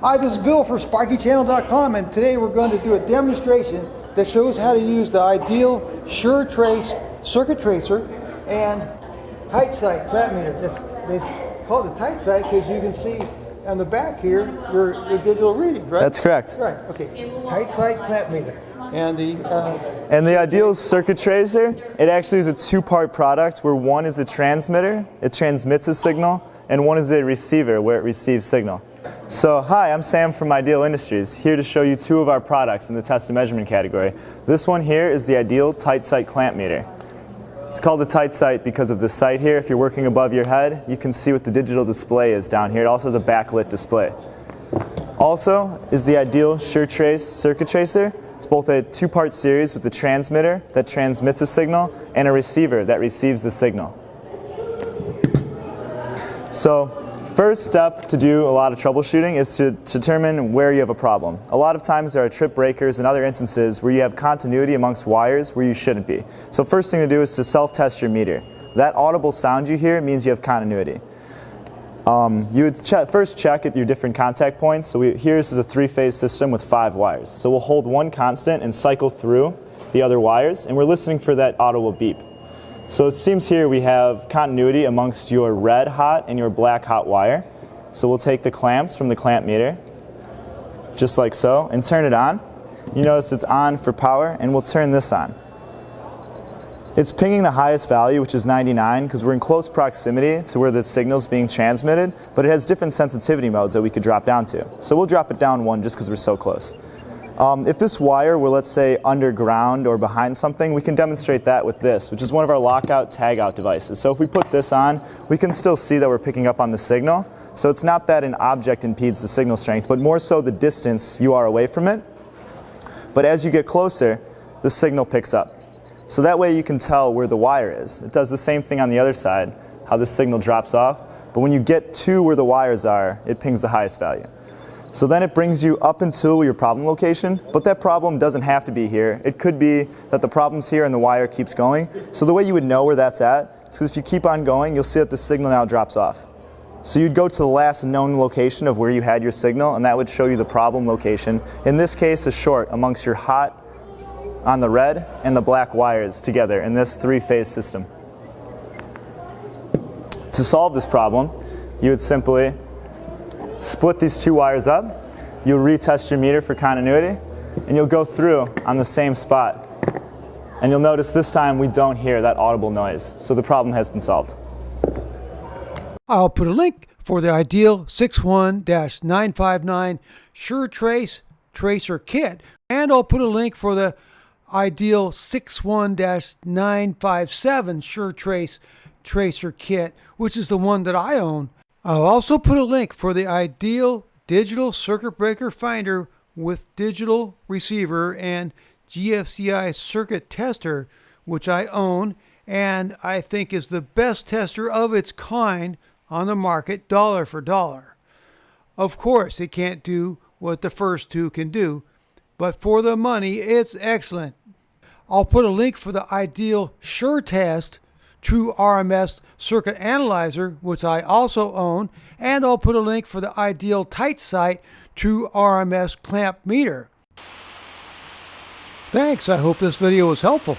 Hi, this is Bill for SparkyChannel.com, and today we're going to do a demonstration that shows how to use the ideal SureTrace circuit tracer and tight sight clamp meter. They call it the tight sight because you can see on the back here your digital reading, right? That's correct. Right. Okay. Tight sight clamp meter. And the ideal circuit tracer, it actually is a two-part product where one is a transmitter, it transmits a signal, and one is a receiver where it receives signal. So hi, I'm Sam from Ideal Industries, here to show you two of our products in the test and measurement category. This one here is the ideal tight sight clamp meter. It's called the tight sight because of the sight here. If you're working above your head, you can see what the digital display is down here. It also has a backlit display. Also is the ideal SureTrace circuit tracer. It's both a two-part series with a transmitter that transmits a signal and a receiver that receives the signal. So, first step to do a lot of troubleshooting is to determine where you have a problem. A lot of times there are trip breakers and other instances where you have continuity amongst wires where you shouldn't be. So first thing to do is to self-test your meter. That audible sound you hear means you have continuity. You would first check at your different contact points. So here this is a three-phase system with 5 wires. So we'll hold one constant and cycle through the other wires, and we're listening for that audible beep. So it seems here we have continuity amongst your red hot and your black hot wire. So we'll take the clamps from the clamp meter, just like so, and turn it on. You notice it's on for power, and we'll turn this on. It's pinging the highest value, which is 99, because we're in close proximity to where the signal's being transmitted, but it has different sensitivity modes that we could drop down to. So we'll drop it down 1 just because we're so close. If this wire were, let's say, underground or behind something, we can demonstrate that with this, which is one of our lockout tagout devices. So if we put this on, we can still see that we're picking up on the signal. So it's not that an object impedes the signal strength, but more so the distance you are away from it. But as you get closer, the signal picks up. So that way you can tell where the wire is. It does the same thing on the other side, how the signal drops off. But when you get to where the wires are, it pings the highest value. So then it brings you up until your problem location, but that problem doesn't have to be here. It could be that the problem's here and the wire keeps going. So the way you would know where that's at is because if you keep on going, you'll see that the signal now drops off. So you'd go to the last known location of where you had your signal, and that would show you the problem location. In this case, a short amongst your hot on the red and the black wires together in this three-phase system. To solve this problem, you would simply split these 2 wires up, you'll retest your meter for continuity, and you'll go through on the same spot. And you'll notice this time we don't hear that audible noise, so the problem has been solved. I'll put a link for the ideal 61-959 SureTrace tracer kit, and I'll put a link for the ideal 61-957 SureTrace tracer kit, which is the one that I own. I'll also put a link for the ideal digital circuit breaker finder with digital receiver and GFCI circuit tester, which I own and I think is the best tester of its kind on the market, dollar for dollar. Of course, it can't do what the first 2 can do, but for the money, it's excellent. I'll put a link for the ideal SureTest True RMS circuit analyzer, which I also own, and I'll put a link for the ideal tight sight True RMS clamp meter. Thanks, I hope this video was helpful.